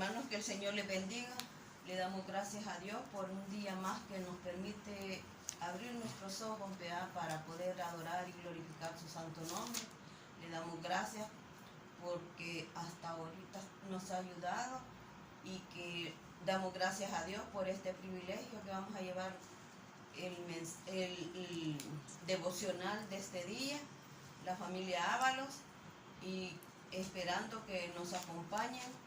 Hermanos, que el Señor les bendiga. Le damos gracias a Dios por un día más que nos permite abrir nuestros ojos, ¿verdad?, para poder adorar y glorificar su santo nombre. Le damos gracias porque hasta ahorita nos ha ayudado y que damos gracias a Dios por este privilegio que vamos a llevar el devocional de este día, la familia Ábalos, y esperando que nos acompañen.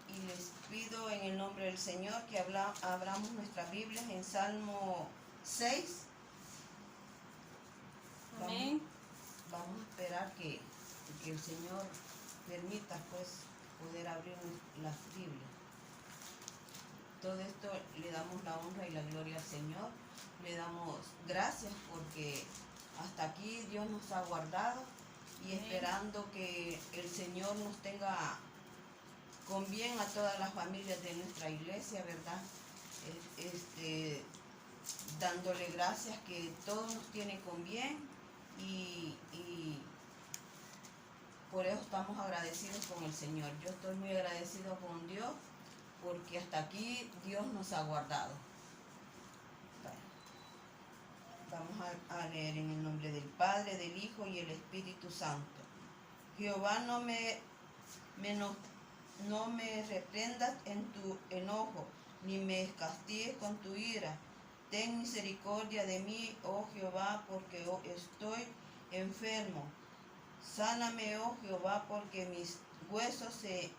Y les pido en el nombre del Señor que abramos nuestras Biblias en Salmo 6. Amén. Vamos a esperar que el Señor permita pues poder abrir las Biblias. Todo esto le damos la honra y la gloria al Señor. Le damos gracias porque hasta aquí Dios nos ha guardado y esperando que el Señor nos tenga con bien a todas las familias de nuestra iglesia, ¿verdad? Dándole gracias que todo nos tiene con bien y por eso estamos agradecidos con el Señor. Yo estoy muy agradecido con Dios porque hasta aquí Dios nos ha guardado. Vamos a leer en el nombre del Padre, del Hijo y el Espíritu Santo. Jehová, no me reprendas en tu enojo, ni me castigues con tu ira. Ten misericordia de mí, oh Jehová, porque estoy enfermo. Sáname, oh Jehová, porque mis huesos se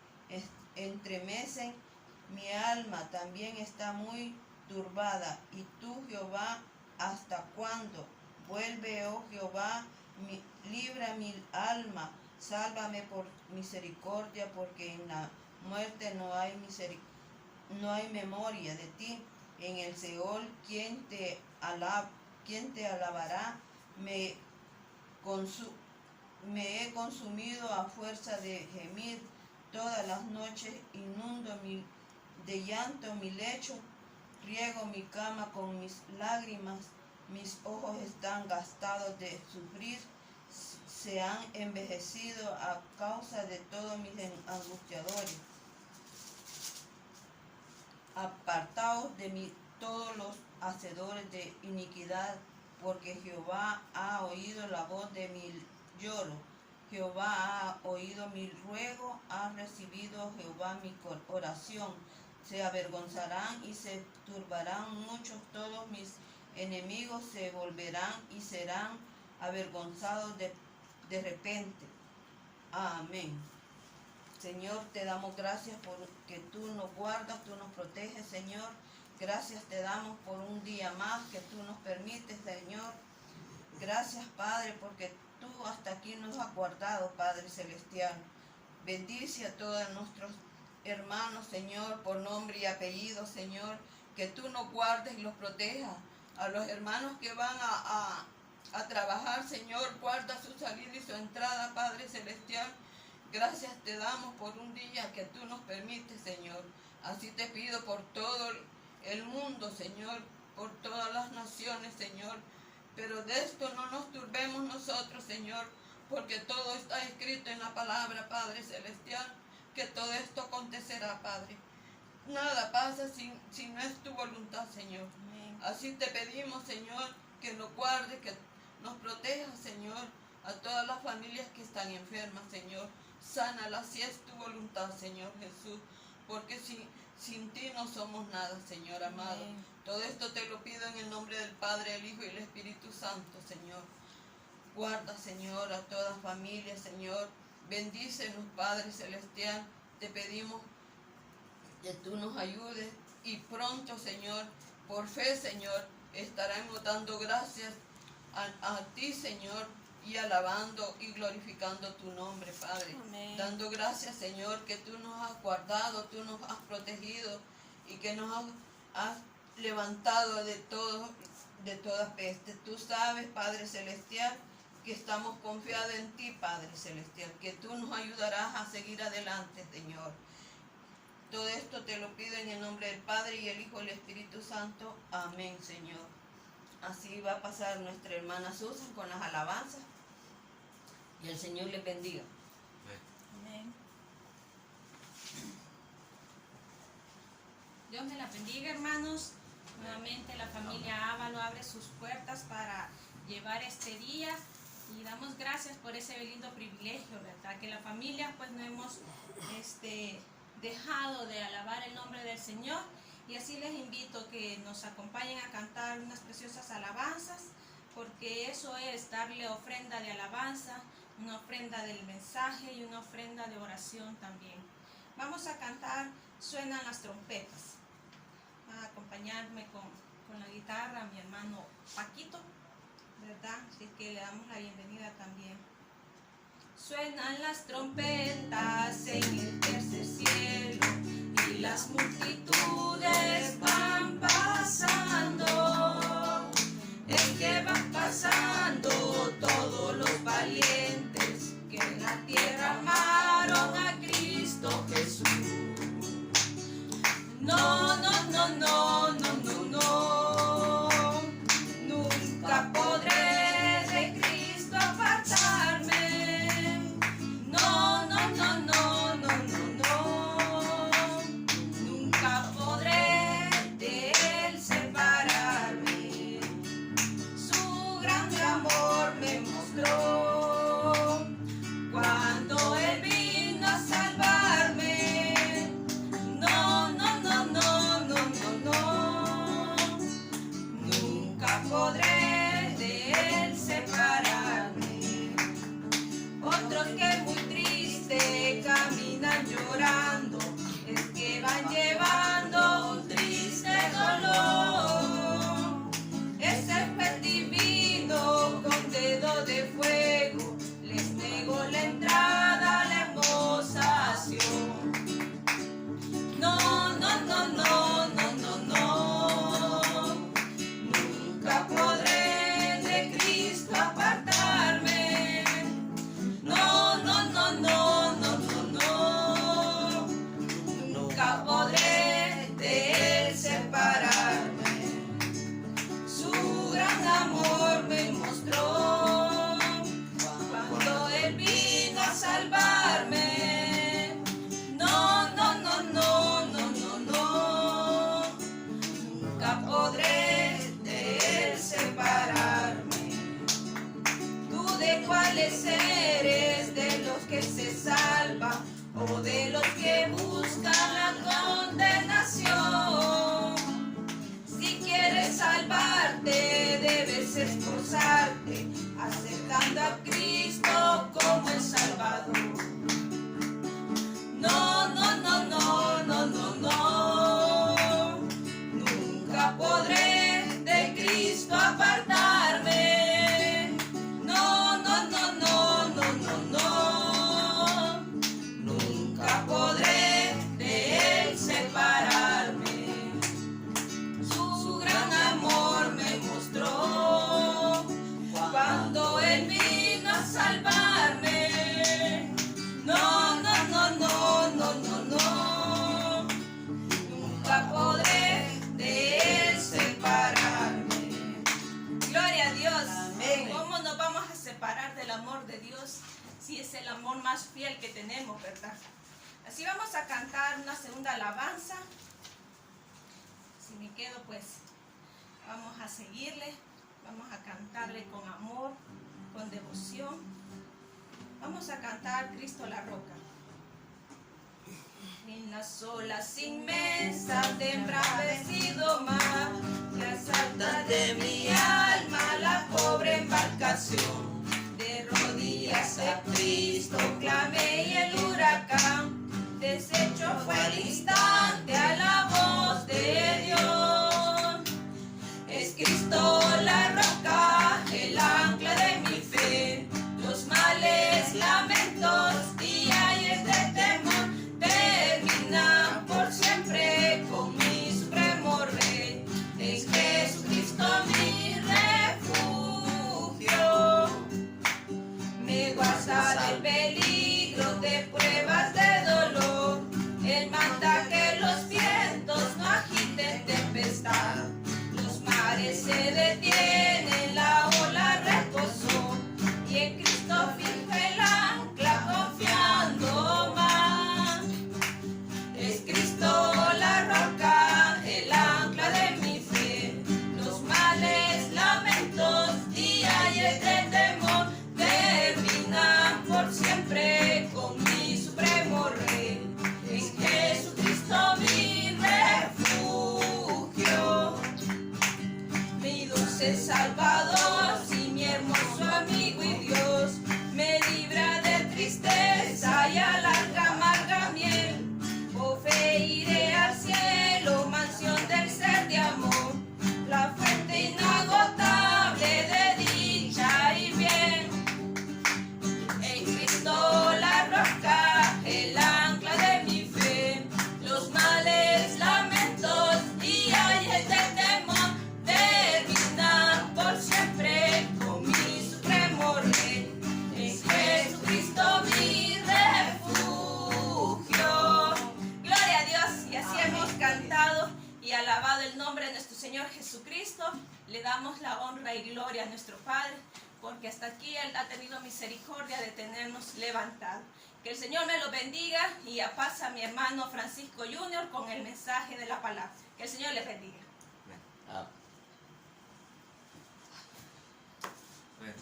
entremecen. Mi alma también está muy turbada. Y tú, Jehová, ¿hasta cuándo? Vuelve, oh Jehová, libra mi alma. Sálvame por misericordia, porque en la muerte no hay memoria de ti. En el Seol, ¿quién te alabará? Me he consumido a fuerza de gemir. Todas las noches inundo de llanto mi lecho. Riego mi cama con mis lágrimas. Mis ojos están gastados de sufrir. Se han envejecido a causa de todos mis angustiadores. Apartaos de mí todos los hacedores de iniquidad, porque Jehová ha oído la voz de mi lloro. Jehová ha oído mi ruego, ha recibido Jehová mi oración. Se avergonzarán y se turbarán muchos, todos mis enemigos se volverán y serán avergonzados de repente. Amén. Señor, te damos gracias porque tú nos guardas, tú nos proteges, Señor. Gracias te damos por un día más que tú nos permites, Señor. Gracias, Padre, porque tú hasta aquí nos has guardado, Padre Celestial. Bendice a todos nuestros hermanos, Señor, por nombre y apellido, Señor. Que tú nos guardes y los protejas. A los hermanos que van a trabajar, Señor, guarda su salida y su entrada, Padre Celestial. Gracias te damos por un día que tú nos permites, Señor. Así te pido por todo el mundo, Señor, por todas las naciones, Señor. Pero de esto no nos turbemos nosotros, Señor, porque todo está escrito en la palabra, Padre Celestial, que todo esto acontecerá, Padre. Nada pasa si no es tu voluntad, Señor. Amén. Así te pedimos, Señor, que nos guarde, que nos proteja, Señor, a todas las familias que están enfermas, Señor. Sánalas si es tu voluntad, Señor Jesús, porque sin ti no somos nada, Señor amado. Amén. Todo esto te lo pido en el nombre del Padre, el Hijo y el Espíritu Santo, Señor. Guarda, Señor, a toda familia, Señor. Bendícenos, Padre Celestial. Te pedimos que tú nos ayudes y pronto, Señor, por fe, Señor, estaremos dando gracias a ti, Señor, y alabando y glorificando tu nombre, Padre. Amén. Dando gracias, Señor, que tú nos has guardado, tú nos has protegido y que nos has levantado de toda peste. Tú sabes, Padre Celestial, que estamos confiados en ti, Padre Celestial, que tú nos ayudarás a seguir adelante, Señor. Todo esto te lo pido en el nombre del Padre y el Hijo y el Espíritu Santo. Amén, Señor. Así va a pasar nuestra hermana Susan con las alabanzas. Y el Señor les bendiga. Amén. Dios me la bendiga, hermanos. Nuevamente la familia Ávalo abre sus puertas para llevar este día y damos gracias por ese lindo privilegio, ¿verdad? Que la familia pues no hemos dejado de alabar el nombre del Señor, y así les invito que nos acompañen a cantar unas preciosas alabanzas, porque eso es darle ofrenda de alabanza, una ofrenda del mensaje y una ofrenda de oración también. Vamos a cantar Suenan las trompetas. Va a acompañarme con la guitarra mi hermano Paquito, ¿verdad? Así que le damos la bienvenida también. Suenan las trompetas en el tercer cielo y las multitudes van pasando. Es que van pasando todos los valientes que en la tierra amaron a Cristo Jesús. No, no, no, no, no, no, no. Nunca podré de Cristo apartarme. No, no, no, no, no, no, no. Nunca podré de Él separarme. Su grande amor me mostró cuando Él vino a salvarme. No, no, no, no, no, no, no. Nunca podré de Él separarme. Otros que muy triste caminan llorando, es que van llevando un triste dolor. Ese juez divino con dedo de fuego les negó la entrada a la hermosa Sion. No, no, no, no, no, no, no. Nunca podré de Cristo apartarme. No, no, no, no, no, no, no. Nunca podré de Él separarme. Su gran amor me mostró cuando Él vino a salvarme. No, no, no, no, no, no, no. Nunca podré de Él separarme. ¿Tú de cuáles eres? ¿De los que se salvan o de los que buscan la condenación? Si quieres salvarte, debes esforzarte, aceptando a Cristo como el Salvador. No, no, no, no, no, no, no. Nunca podré de Cristo apartarme. No, no, no, no, no, no, no. Nunca podré de Él separarme. Su gran amor me mostró cuando Él vino a salvarme. No, no, no, no, no, no, no. Nunca podré de Él separarme. Gloria a Dios. Amén. ¿Cómo nos vamos a separar del amor de Dios si es el amor más fiel que tenemos, verdad? Así vamos a cantar una segunda alabanza. Si me quedo, pues vamos a seguirle. Vamos a cantarle con amor, con devoción. Vamos a cantar Cristo la roca. En las olas inmensas de embravecido mar, las altas de mi alma, la pobre embarcación, de rodillas a Cristo clamé y el huracán deshecho fue el instante a la voz de Dios. Es Cristo la roca, el ancla de mi fe, los males, lamentos y ayes de temor terminan por siempre con mi supremo Rey. Es Jesucristo mi refugio, me guarda del peligro, de pruebas, de dolor. Él manda que los vientos no agiten tempestad, los mares se detienen, la ola reposó, y en Cristo fijo el ancla confiando más. Es Cristo la roca, Salvador, si mi hermoso amigo y Dios me libra de tristeza y alarga amarga miel. Por fe iré al cielo, mansión del ser de amor, la fuente inagotable de dicha y bien. En Cristo la roca, el ancla de mi fe, los males, lamentos y ayes de temor terminan por siempre con mi supremo Rey. En Jesucristo mi refugio. Gloria a Dios, y así hemos cantado y alabado el nombre de nuestro Señor Jesucristo. Le damos la honra y gloria a nuestro Padre, porque hasta aquí Él ha tenido misericordia de tenernos levantados. Que el Señor me lo bendiga y pasa a mi hermano Francisco Junior con el mensaje de la palabra. Que el Señor les bendiga. Bueno,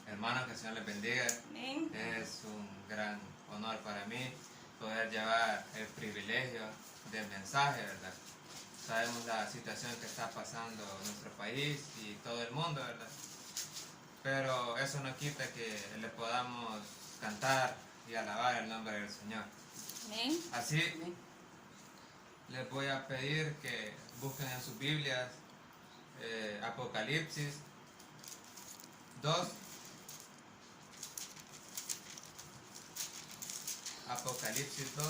hermanos, que el Señor les bendiga. Amén. Es un gran honor para mí poder llevar el privilegio del mensaje, ¿verdad? Sabemos la situación que está pasando nuestro país y todo el mundo, ¿verdad? Pero eso no quita que le podamos cantar y alabar el nombre del Señor. Amén. Así, les voy a pedir que busquen en sus Biblias Apocalipsis 2. Apocalipsis 2.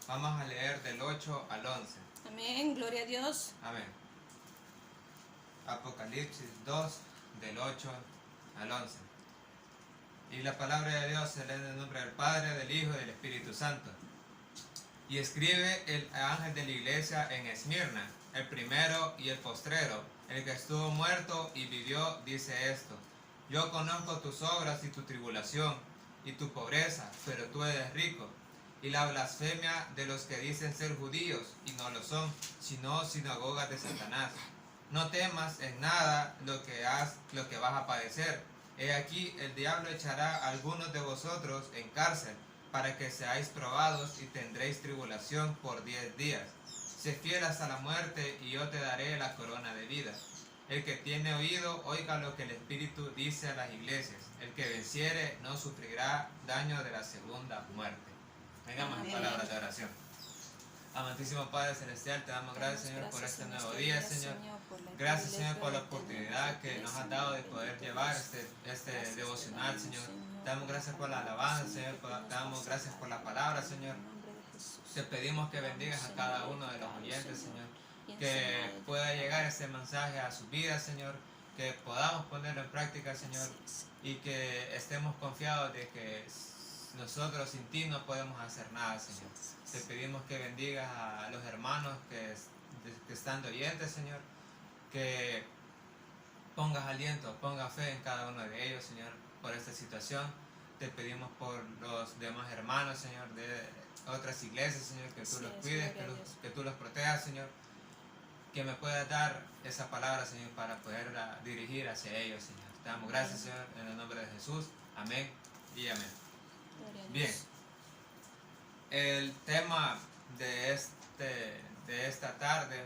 Vamos a leer del 8 al 11. Amén. Gloria a Dios. Amén. Apocalipsis 2, del 8 al 11. Y la palabra de Dios se lee en el nombre del Padre, del Hijo y del Espíritu Santo. Y escribe el ángel de la iglesia en Esmirna, el primero y el postrero, el que estuvo muerto y vivió, dice esto: yo conozco tus obras y tu tribulación y tu pobreza, pero tú eres rico, y la blasfemia de los que dicen ser judíos y no lo son, sino sinagogas de Satanás. No temas en nada lo que vas a padecer. He aquí, el diablo echará a algunos de vosotros en cárcel, para que seáis probados y tendréis tribulación por 10 días. Sé fiel hasta la muerte, y yo te daré la corona de vida. El que tiene oído, oiga lo que el Espíritu dice a las iglesias. El que venciere no sufrirá daño de la segunda muerte. Vengamos en palabras de oración. Amantísimo Padre Celestial, te damos gracias, Señor, por este nuevo día, Señor. Gracias, Señor, por la oportunidad que nos has dado de poder llevar este devocional, Señor. Te damos gracias por la alabanza, Señor. Te damos gracias por la palabra, Señor. Te pedimos que bendigas a cada uno de los oyentes, Señor. Que pueda llegar este mensaje a su vida, Señor. Que podamos ponerlo en práctica, Señor. Y que estemos confiados de que nosotros sin ti no podemos hacer nada, Señor. Te pedimos que bendigas a los hermanos que están de oyentes, Señor. Que pongas aliento, pongas fe en cada uno de ellos, Señor, por esta situación. Te pedimos por los demás hermanos, Señor, de otras iglesias, Señor, que tú los cuides, que tú los protejas, Señor. Que me puedas dar esa palabra, Señor, para poderla dirigir hacia ellos, Señor. Te damos gracias, Señor, en el nombre de Jesús. Amén y amén. Bien. El tema de esta tarde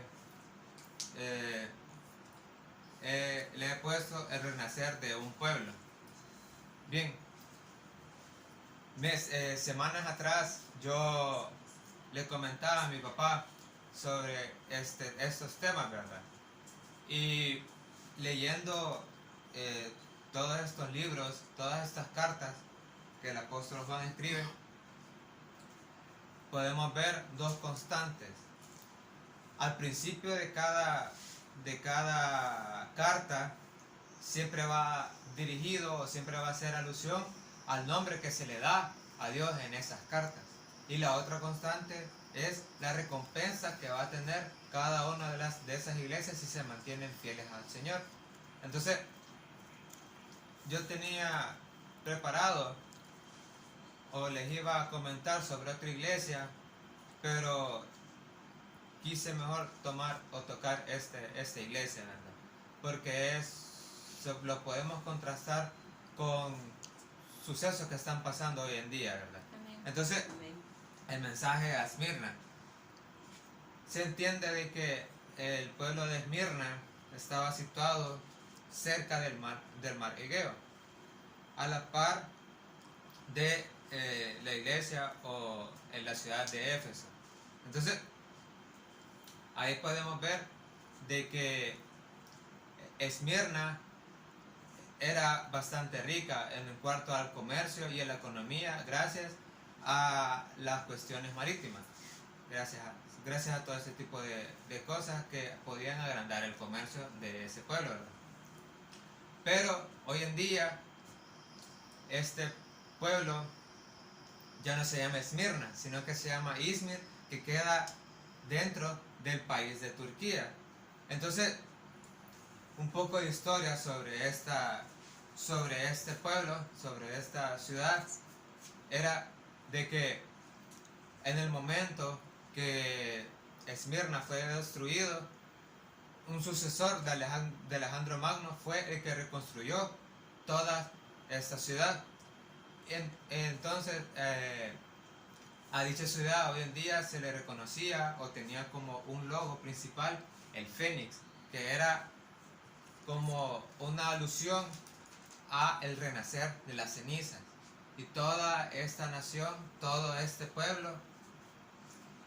le he puesto el renacer de un pueblo. Bien, semanas atrás yo le comentaba a mi papá sobre estos temas, ¿verdad? Y leyendo todos estos libros, todas estas cartas que el apóstol Juan escribe, podemos ver dos constantes. Al principio de cada carta siempre va dirigido o siempre va a hacer alusión al nombre que se le da a Dios en esas cartas. Y la otra constante es la recompensa que va a tener cada una de esas iglesias si se mantienen fieles al Señor. Entonces, yo tenía preparado o les iba a comentar sobre otra iglesia, pero quise mejor tomar o tocar esta iglesia, ¿verdad? Porque lo podemos contrastar con sucesos que están pasando hoy en día, ¿verdad? Amén. Entonces, el mensaje a Esmirna se entiende de que el pueblo de Esmirna estaba situado cerca del mar Egeo, a la par de la iglesia o en la ciudad de Éfeso. Entonces, ahí podemos ver de que Esmirna era bastante rica en cuanto al comercio y a la economía gracias a las cuestiones marítimas, gracias a todo ese tipo de cosas que podían agrandar el comercio de ese pueblo, ¿verdad? Pero hoy en día este pueblo ya no se llama Esmirna, sino que se llama Izmir, que queda dentro del país de Turquía. Entonces, un poco de historia sobre este pueblo, sobre esta ciudad, era de que en el momento que Esmirna fue destruido, un sucesor de Alejandro Magno fue el que reconstruyó toda esta ciudad. Entonces, a dicha ciudad hoy en día se le reconocía o tenía como un logo principal el fénix, que era como una alusión a el renacer de las cenizas. Y toda esta nación, todo este pueblo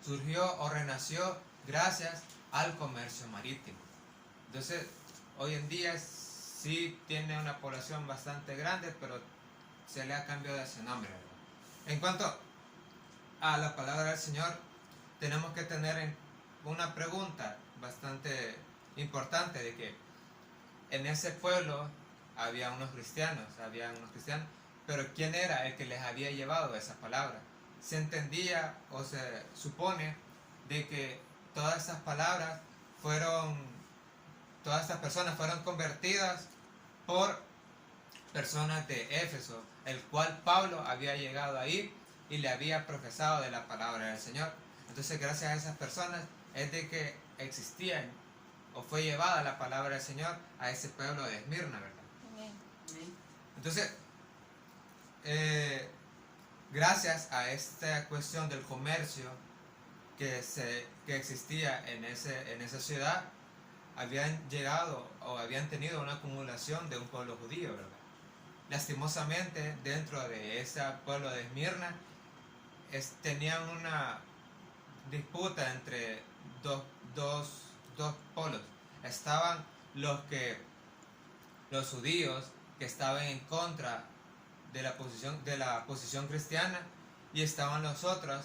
surgió o renació gracias al comercio marítimo. Entonces, hoy en día sí tiene una población bastante grande, pero se le ha cambiado ese nombre, ¿verdad? En cuanto a la palabra del Señor, tenemos que tener una pregunta bastante importante, de que en ese pueblo había unos cristianos, pero ¿quién era el que les había llevado esa palabra? Se entendía o se supone de que todas estas personas fueron convertidas por personas de Éfeso, el cual Pablo había llegado ahí y le había profesado de la palabra del Señor. Entonces, gracias a esas personas es de que existían o fue llevada la palabra del Señor a ese pueblo de Esmirna, ¿verdad? Entonces, gracias a esta cuestión del comercio que existía en esa ciudad, habían llegado o habían tenido una acumulación de un pueblo judío, ¿verdad? Lastimosamente, dentro de ese pueblo de Esmirna tenían una disputa entre dos polos. Estaban los judíos que estaban en contra de la posición cristiana, y estaban los otros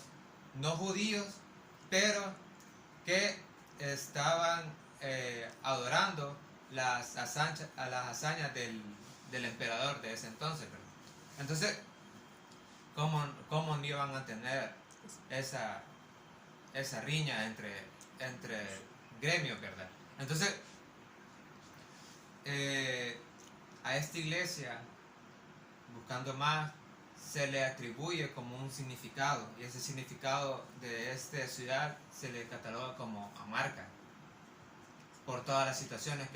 no judíos, pero que estaban adorando las hazañas del emperador de ese entonces, ¿verdad? Entonces, ¿cómo no iban a tener esa riña entre gremios, ¿verdad? Entonces, a esta iglesia, buscando más, se le atribuye como un significado, y ese significado de esta ciudad se le cataloga como amarga, por todas las situaciones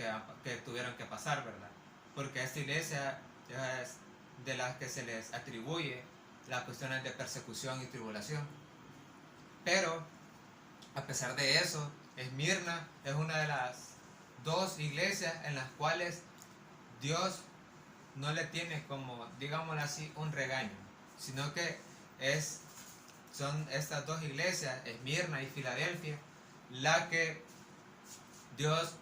que tuvieron que pasar, ¿verdad? Porque esta iglesia es de las que se les atribuye las cuestiones de persecución y tribulación. Pero, a pesar de eso, Esmirna es una de las dos iglesias en las cuales Dios no le tiene como, digámoslo así, un regaño, sino que son estas dos iglesias, Esmirna y Filadelfia, la que Dios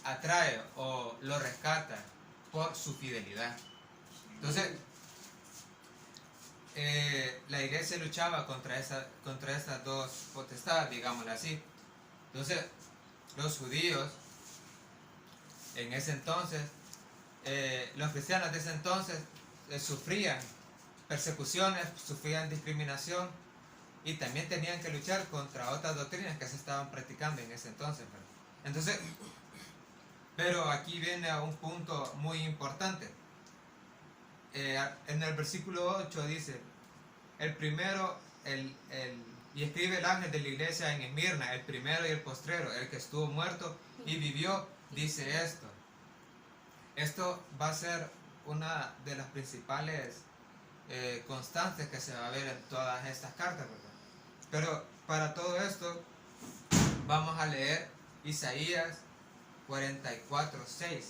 atrae o lo rescata por su fidelidad. Entonces, la iglesia luchaba contra estas dos potestades, digámoslo así. Entonces, los judíos en ese entonces, los cristianos de ese entonces sufrían persecuciones, sufrían discriminación, y también tenían que luchar contra otras doctrinas que se estaban practicando en ese entonces, ¿verdad? Entonces, pero aquí viene a un punto muy importante. En el versículo 8 dice: y escribe el ángel de la iglesia en Esmirna, el primero y el postrero, el que estuvo muerto y vivió, dice esto. Esto va a ser una de las principales constantes que se va a ver en todas estas cartas, ¿verdad? Pero para todo esto vamos a leer Isaías 44:6.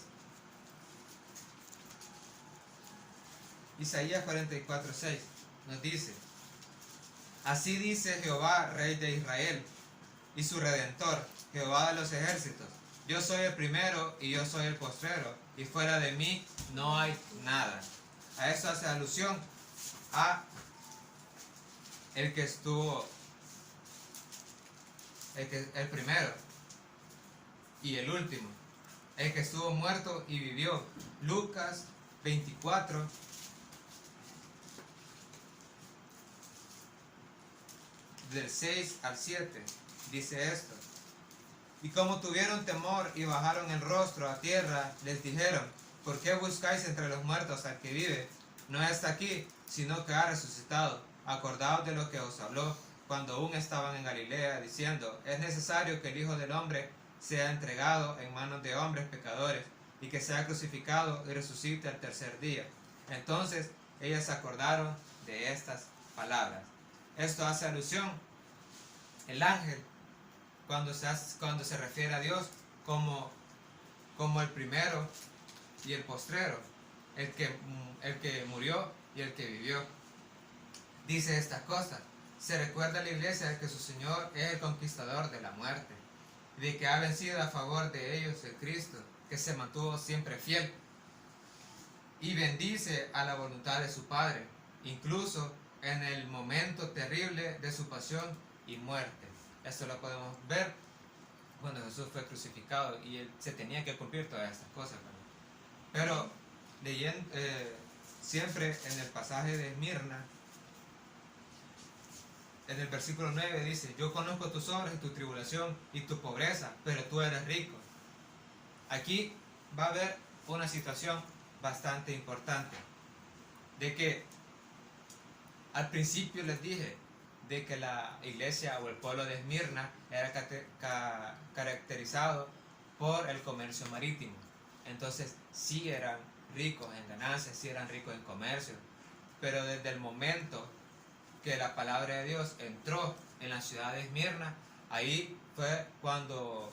Isaías 44:6 nos dice: así dice Jehová, Rey de Israel, y su Redentor, Jehová de los ejércitos: yo soy el primero y yo soy el postrero, y fuera de mí no hay nada. A eso hace alusión a el que estuvo, el primero y el último, el que estuvo muerto y vivió. Lucas 24, del 6 al 7, dice esto: y como tuvieron temor y bajaron el rostro a tierra, les dijeron: ¿por qué buscáis entre los muertos al que vive? No está aquí, sino que ha resucitado. Acordaos de lo que os habló cuando aún estaban en Galilea, diciendo: es necesario que el Hijo del Hombre sea entregado en manos de hombres pecadores, y que sea crucificado y resucite al tercer día. Entonces ellas se acordaron de estas palabras. Esto hace alusión, el ángel, cuando se refiere a Dios como el primero y el postrero, el que murió y el que vivió. Dice estas cosas. Se recuerda a la iglesia de que su Señor es el conquistador de la muerte, de que ha vencido a favor de ellos el Cristo, que se mantuvo siempre fiel, y bendice a la voluntad de su Padre, incluso en el momento terrible de su pasión y muerte. Esto lo podemos ver cuando Jesús fue crucificado y él se tenía que cumplir todas estas cosas, ¿verdad? Pero leyendo siempre en el pasaje de Esmirna, en el versículo 9 dice: yo conozco tus obras y tu tribulación y tu pobreza, pero tú eres rico. Aquí va a haber una situación bastante importante, de que al principio les dije de que la iglesia o el pueblo de Esmirna era caracterizado por el comercio marítimo. Entonces sí eran ricos en ganancias, sí eran ricos en comercio, pero desde el momento que la palabra de Dios entró en la ciudad de Esmirna, ahí fue cuando,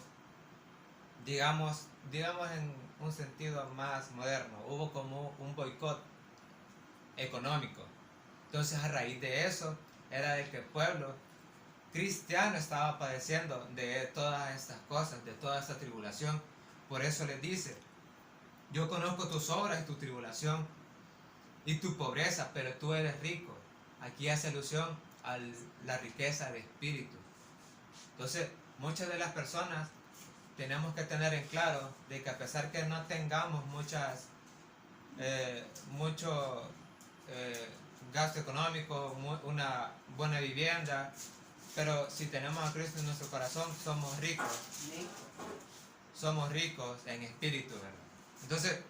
digamos en un sentido más moderno, hubo como un boicot económico. Entonces a raíz de eso era de que el pueblo cristiano estaba padeciendo de todas estas cosas, de toda esta tribulación. Por eso les dice: yo conozco tus obras y tu tribulación y tu pobreza, pero tú eres rico. Aquí hace alusión a la riqueza de espíritu. Entonces muchas de las personas tenemos que tener en claro de que a pesar que no tengamos mucho gasto económico, una buena vivienda, pero si tenemos a Cristo en nuestro corazón, somos ricos. Somos ricos en espíritu, ¿verdad? Entonces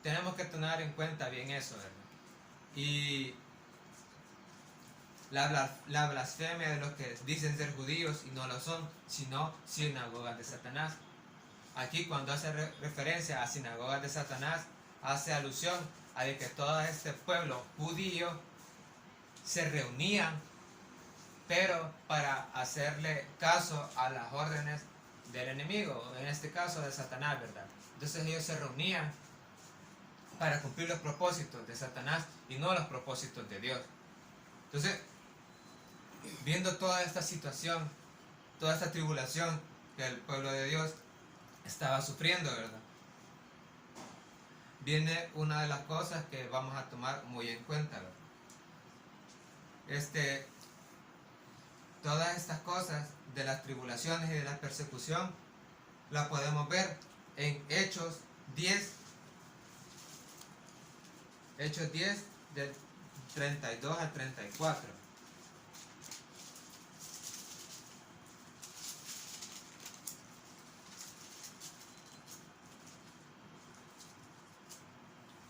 tenemos que tener en cuenta bien eso, ¿verdad? Y la blasfemia de los que dicen ser judíos y no lo son, sino sinagogas de Satanás. Aquí cuando hace referencia a sinagogas de Satanás, hace alusión a de que todo este pueblo judío se reunían, pero para hacerle caso a las órdenes del enemigo, en este caso de Satanás, ¿verdad? Entonces ellos se reunían para cumplir los propósitos de Satanás y no los propósitos de Dios. Entonces, viendo toda esta situación, toda esta tribulación que el pueblo de Dios estaba sufriendo, ¿verdad? Viene una de las cosas que vamos a tomar muy en cuenta, ¿verdad? Todas estas cosas de las tribulaciones y de la persecución la podemos ver en Hechos 10 del 32 al 34.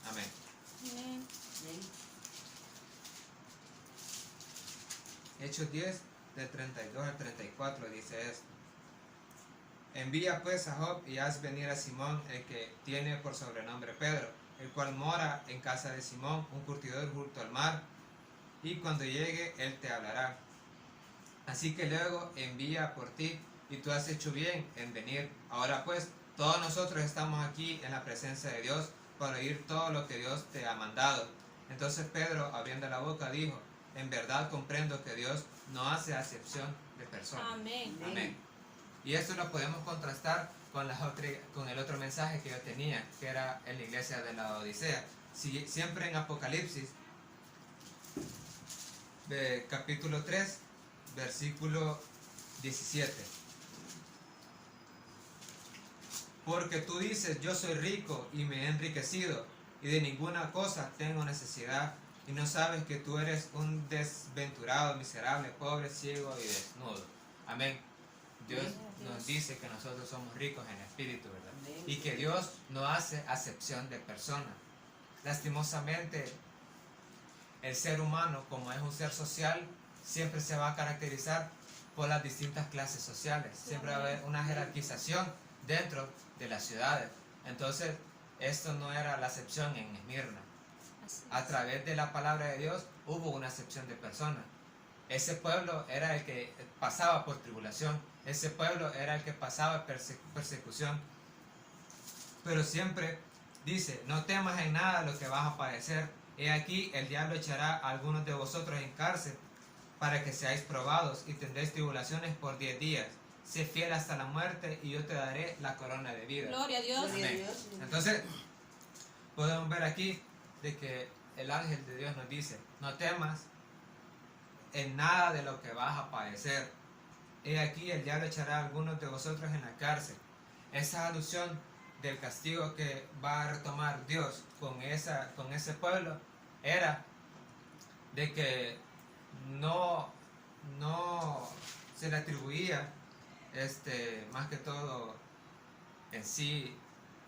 Amén. Hechos 10 del 32 al 34 dice esto: envía pues a Job y haz venir a Simón, el que tiene por sobrenombre Pedro, el cual mora en casa de Simón, un curtidor junto al mar, y cuando llegue él te hablará. Así que luego envía por ti, y tú has hecho bien en venir. Ahora pues, todos nosotros estamos aquí en la presencia de Dios para oír todo lo que Dios te ha mandado. Entonces Pedro, abriendo la boca, dijo: en verdad comprendo que Dios no hace acepción de personas. Amén. Amén. Y esto lo podemos contrastar con el otro mensaje que yo tenía, que era en la iglesia de la Odisea. Siempre en Apocalipsis, capítulo 3, versículo 17. Porque tú dices: yo soy rico y me he enriquecido, y de ninguna cosa tengo necesidad, y no sabes que tú eres un desventurado, miserable, pobre, ciego y desnudo. Amén. Dios nos dice que nosotros somos ricos en espíritu, ¿verdad? Y que Dios no hace acepción de personas. Lastimosamente, el ser humano, como es un ser social, siempre se va a caracterizar por las distintas clases sociales. Siempre va a haber una jerarquización dentro de las ciudades. Entonces, esto no era la acepción en Esmirna. A través de la palabra de Dios hubo una acepción de personas. Ese pueblo era el que pasaba por tribulación. Ese pueblo era el que pasaba persecución. Pero siempre dice: no temas en nada lo que vas a padecer. He aquí, el diablo echará a algunos de vosotros en cárcel para que seáis probados y tendréis tribulaciones por 10 días. Sé fiel hasta la muerte y yo te daré la corona de vida. Gloria a Dios. Amén. Entonces, podemos ver aquí de que el ángel de Dios nos dice: no temas en nada de lo que vas a padecer. He aquí, el diablo echará a algunos de vosotros en la cárcel. Esa alusión del castigo que va a retomar Dios con ese pueblo era de que no se le atribuía más que todo en sí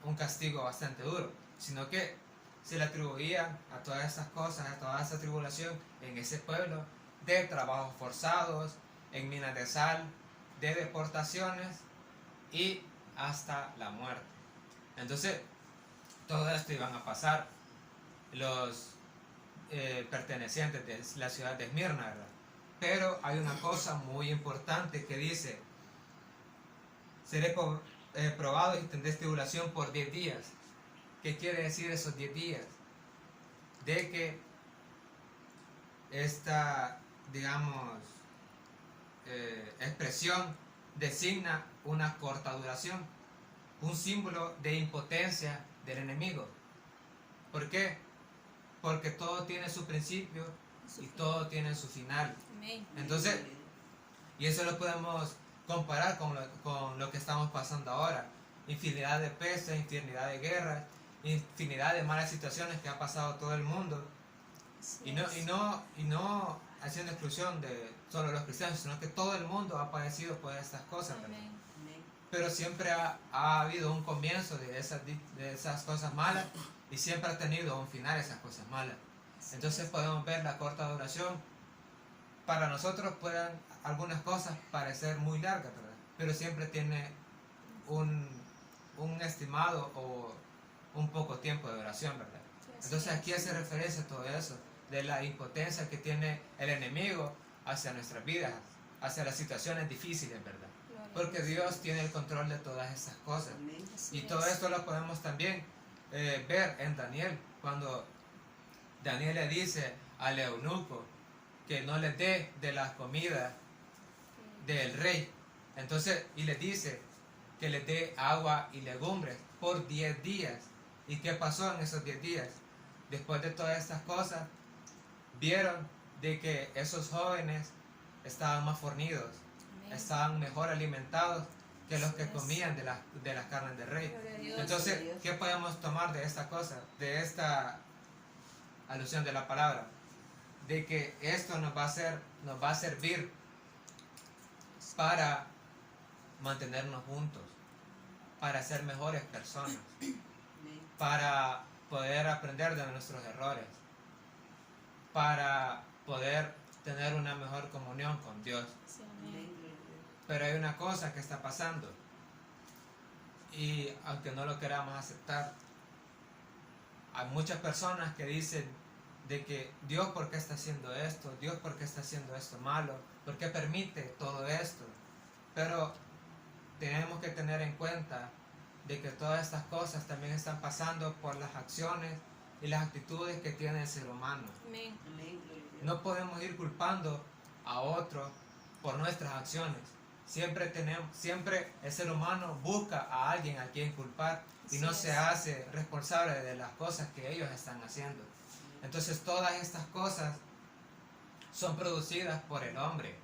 un castigo bastante duro, sino que se le atribuía a todas esas cosas, a toda esa tribulación en ese pueblo, de trabajos forzados, en minas de sal, de deportaciones y hasta la muerte. Entonces, todo esto iban a pasar los pertenecientes de la ciudad de Esmirna, ¿verdad? Pero hay una cosa muy importante que dice: seré probado y tendré tribulación por 10 días. ¿Qué quiere decir esos 10 días? De que esta, digamos, expresión designa una corta duración, un símbolo de impotencia del enemigo. ¿Por qué? Porque todo tiene su principio y todo tiene su final. Amén. Entonces, y eso lo podemos comparar con lo que estamos pasando ahora. Infinidad de pestes, infinidad de guerras, infinidad de malas situaciones que ha pasado todo el mundo. Y no haciendo exclusión de solo los cristianos, sino que todo el mundo ha padecido por estas cosas, ¿verdad? Amén. Pero siempre ha habido un comienzo de esas cosas malas, y siempre ha tenido un final esas cosas malas. Entonces podemos ver la corta duración. Para nosotros pueden algunas cosas parecer muy largas, ¿verdad? Pero siempre tiene un estimado o un poco tiempo de duración, ¿verdad? Entonces aquí hace referencia a todo eso, de la impotencia que tiene el enemigo hacia nuestras vidas, hacia las situaciones difíciles, ¿verdad? Porque Dios tiene el control de todas esas cosas. Y todo esto lo podemos también ver en Daniel, cuando Daniel le dice al eunuco que no le dé de la comida del rey. Entonces, y le dice que le dé agua y legumbres por 10 días. ¿Y qué pasó en esos 10 días? Después de todas estas cosas, vieron de que esos jóvenes estaban más fornidos, estaban mejor alimentados que los que comían de las carnes del rey. Entonces, ¿qué podemos tomar de esta cosa, de esta alusión de la palabra? De que esto nos va a servir para mantenernos juntos, para ser mejores personas, para poder aprender de nuestros errores, para poder tener una mejor comunión con Dios. Pero hay una cosa que está pasando, y aunque no lo queramos aceptar, hay muchas personas que dicen de que Dios por qué está haciendo esto, Dios por qué está haciendo esto malo, por qué permite todo esto. Pero tenemos que tener en cuenta de que todas estas cosas también están pasando por las acciones y las actitudes que tiene el ser humano. Amén. Amén, gloria a Dios. No podemos ir culpando a otro por nuestras acciones. Siempre el ser humano busca a alguien a quien culpar y no Así se es. hace responsable de las cosas que ellos están haciendo. Entonces todas estas cosas son producidas por el hombre.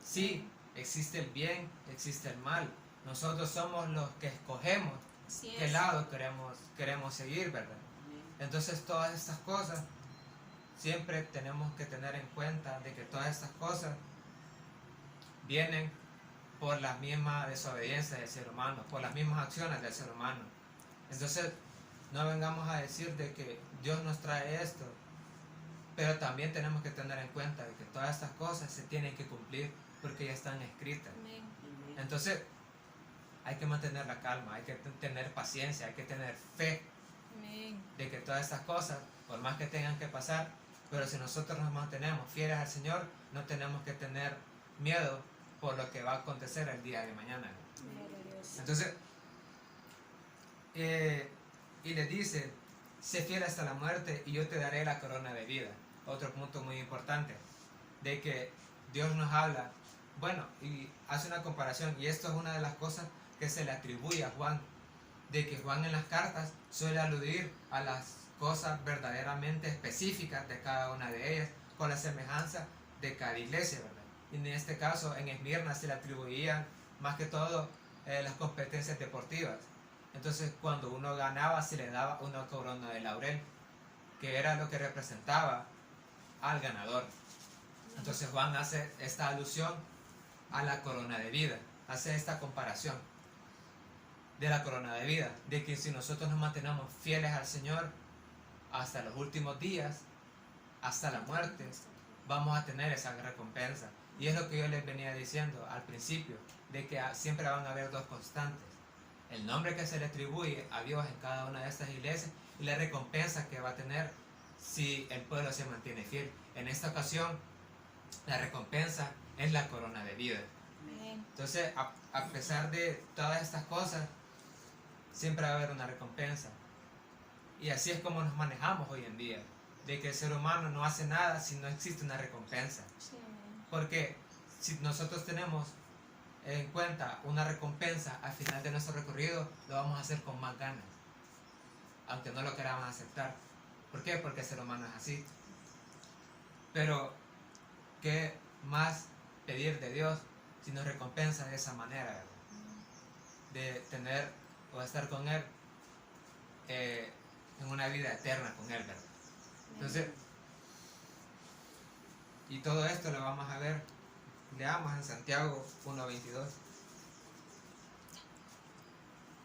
Sí, existe el bien, existe el mal. Nosotros somos los que escogemos Así qué es. lado queremos seguir, ¿verdad? Amén. Entonces todas estas cosas, siempre tenemos que tener en cuenta de que todas estas cosas vienen por la misma desobediencia del ser humano, por las mismas acciones del ser humano. Entonces no vengamos a decir de que Dios nos trae esto, pero también tenemos que tener en cuenta de que todas estas cosas se tienen que cumplir porque ya están escritas. Amén. Amén. Entonces hay que mantener la calma, hay que tener paciencia, hay que tener fe Amén. de que todas estas cosas, por más que tengan que pasar, pero si nosotros nos mantenemos fieles al Señor, no tenemos que tener miedo por lo que va a acontecer el día de mañana. Gloria a Dios. Entonces, y le dice, sé fiel hasta la muerte y yo te daré la corona de vida. Otro punto muy importante, de que Dios nos habla, bueno, y hace una comparación, y esto es una de las cosas que se le atribuye a Juan, de que Juan en las cartas suele aludir a las cosas verdaderamente específicas de cada una de ellas, con la semejanza de cada iglesia, ¿verdad? Y en este caso, en Esmirna se le atribuían más que todo las competencias deportivas. Entonces, cuando uno ganaba, se le daba una corona de laurel, que era lo que representaba al ganador. Entonces, Juan hace esta alusión a la corona de vida, hace esta comparación de la corona de vida, de que si nosotros nos mantenemos fieles al Señor hasta los últimos días, hasta la muerte, vamos a tener esa recompensa. Y es lo que yo les venía diciendo al principio, de que siempre van a haber dos constantes: el nombre que se le atribuye a Dios en cada una de estas iglesias y la recompensa que va a tener si el pueblo se mantiene fiel. En esta ocasión, la recompensa es la corona de vida. Amén. Entonces, a pesar de todas estas cosas, siempre va a haber una recompensa. Y así es como nos manejamos hoy en día, de que el ser humano no hace nada si no existe una recompensa. Sí, amén. Porque si nosotros tenemos en cuenta una recompensa al final de nuestro recorrido, lo vamos a hacer con más ganas, aunque no lo queramos aceptar. ¿Por qué? Porque el ser humano es así. Pero, ¿qué más pedir de Dios si nos recompensa de esa manera, ¿verdad? De tener o estar con Él en una vida eterna con Él, ¿verdad? Entonces, y todo esto lo vamos a ver, leamos en Santiago 1.22.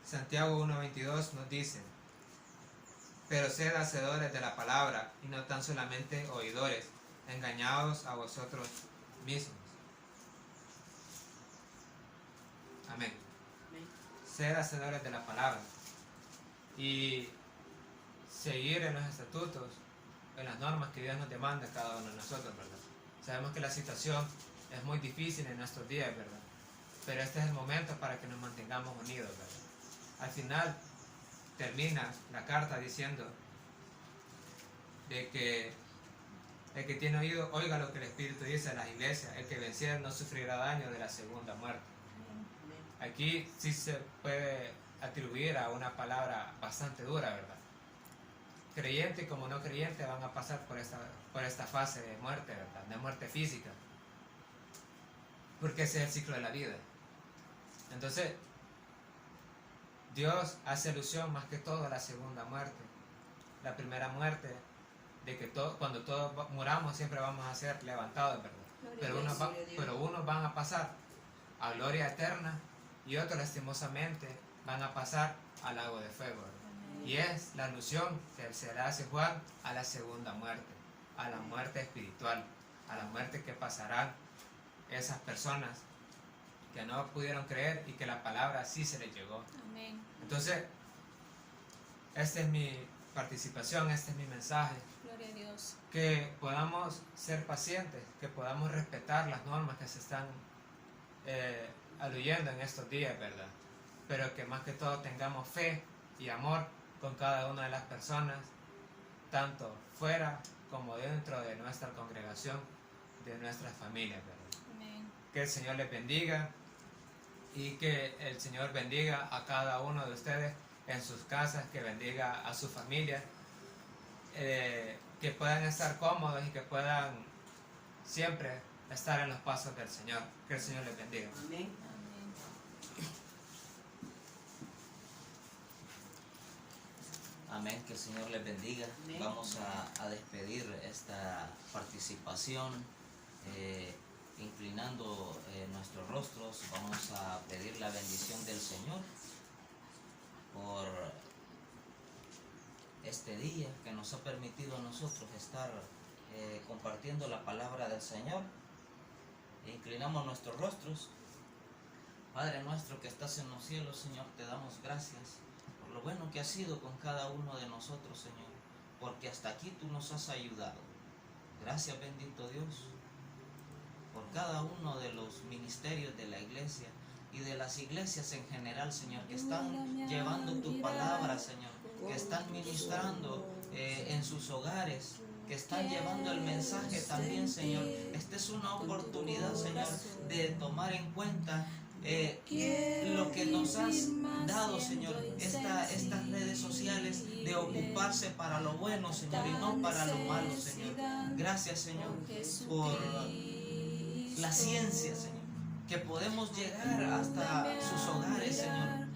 Santiago 1.22 nos dice: pero sed hacedores de la palabra y no tan solamente oidores, engañados a vosotros mismos. Amén. Amén. Ser hacedores de la palabra y seguir en los estatutos, en las normas que Dios nos demanda a cada uno de nosotros, ¿verdad? Sabemos que la situación es muy difícil en nuestros días, ¿verdad? Pero este es el momento para que nos mantengamos unidos, ¿verdad? Al final termina la carta diciendo de que el que tiene oído oiga lo que el Espíritu dice a las iglesias: el que venciere no sufrirá daño de la segunda muerte. Amén. Aquí sí se puede atribuir a una palabra bastante dura, ¿verdad? Creyente como no creyente van a pasar por esta fase de muerte, ¿verdad? De muerte física. Porque ese es el ciclo de la vida. Entonces, Dios hace alusión más que todo a la segunda muerte. La primera muerte, de que cuando todos muramos siempre vamos a ser levantados, ¿verdad? Pero unos van a pasar a gloria eterna y otros lastimosamente van a pasar al lago de fuego, ¿verdad? Y es la alusión que se le hace Juan a la segunda muerte, a la muerte espiritual, a la muerte que pasarán esas personas que no pudieron creer y que la palabra sí se les llegó. Amén. Entonces, esta es mi participación, este es mi mensaje, Gloria Gloria a Dios. Que podamos ser pacientes, que podamos respetar las normas que se están aluyendo en estos días, ¿verdad? Pero que más que todo tengamos fe y amor con cada una de las personas, tanto fuera como dentro de nuestra congregación, de nuestras familias, ¿verdad? Amén. Que el Señor les bendiga y que el Señor bendiga a cada uno de ustedes en sus casas, que bendiga a su familia, que puedan estar cómodos y que puedan siempre estar en los pasos del Señor. Que el Señor les bendiga. Amén. Amén, que el Señor les bendiga. Amén. Vamos a despedir esta participación inclinando nuestros rostros. Vamos a pedir la bendición del Señor por este día que nos ha permitido a nosotros estar compartiendo la palabra del Señor. Inclinamos nuestros rostros. Padre nuestro que estás en los cielos, Señor, te damos gracias por lo bueno que has sido con cada uno de nosotros, Señor, porque hasta aquí tú nos has ayudado. Gracias, bendito Dios, por cada uno de los ministerios de la iglesia y de las iglesias en general, Señor, que están llevando tu palabra, Señor, que están ministrando en sus hogares, que están llevando el mensaje también, Señor. Esta es una oportunidad, Señor, de tomar en cuenta lo que nos has dado, Señor, estas redes sociales, de ocuparse para lo bueno, Señor, y no para lo malo, Señor. Gracias, Señor, por la ciencia, Señor, que podemos llegar hasta sus hogares, Señor,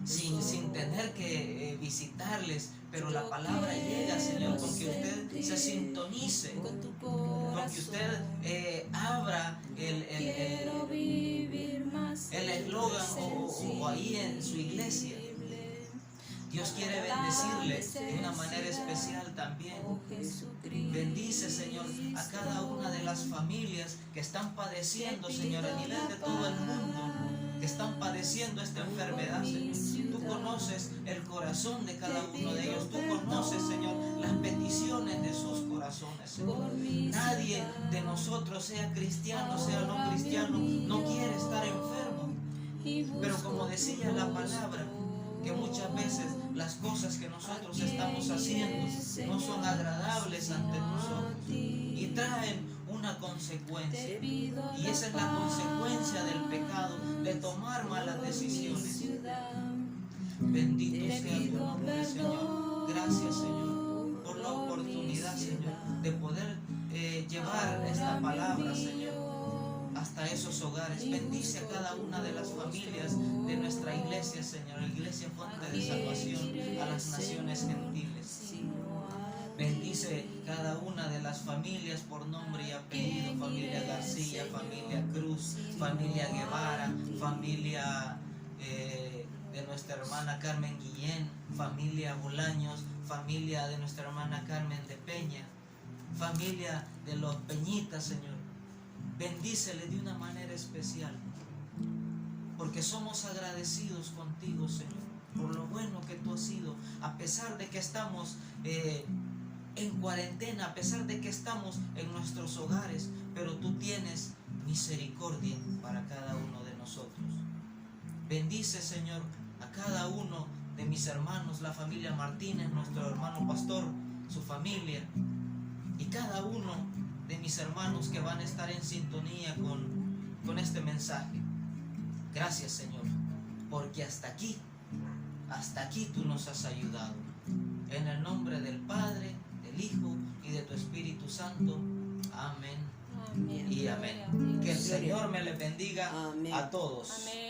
sin tener que visitarles, pero la palabra llega, Señor, con que usted se sintonice, con que usted abra el eslogan o ahí en su iglesia. Dios quiere bendecirle de una manera especial también. Bendice, Señor, a cada una de las familias que están padeciendo, Señor, a nivel de todo el mundo, que están padeciendo esta enfermedad, Señor. Tú conoces el corazón de cada uno de ellos. Tú conoces, Señor, las peticiones de sus corazones, Señor. Nadie de nosotros, sea cristiano, sea no cristiano, no quiere estar enfermo. Pero como decía la palabra, que muchas veces las cosas que nosotros estamos haciendo no son agradables ante nosotros y traen una consecuencia, y esa es la consecuencia del pecado, de tomar malas decisiones. Bendito sea tu nombre, Señor. Gracias, Señor, por la oportunidad, Señor, de poder llevar esta palabra, Señor, hasta esos hogares. Bendice a cada una de las familias de nuestra iglesia, Señor, Iglesia Fuente de Salvación a las naciones gentiles. Bendice cada una de las familias por nombre y apellido: familia García, familia Cruz, familia Guevara, familia de nuestra hermana Carmen Guillén, familia Bolaños, familia de nuestra hermana Carmen de Peña, familia de los Peñitas, Señor. Bendícele de una manera especial, porque somos agradecidos contigo, Señor, por lo bueno que tú has sido, a pesar de que estamos en cuarentena, a pesar de que estamos en nuestros hogares, pero tú tienes misericordia para cada uno de nosotros. Bendice, Señor, a cada uno de mis hermanos, la familia Martínez, nuestro hermano pastor, su familia, y cada uno de mis hermanos que van a estar en sintonía con este mensaje. Gracias, Señor, porque hasta aquí tú nos has ayudado. En el nombre del Padre, del Hijo y de tu Espíritu Santo. Amén. Amén. Y amén. Que el Señor me les bendiga Amén. a todos. Amén.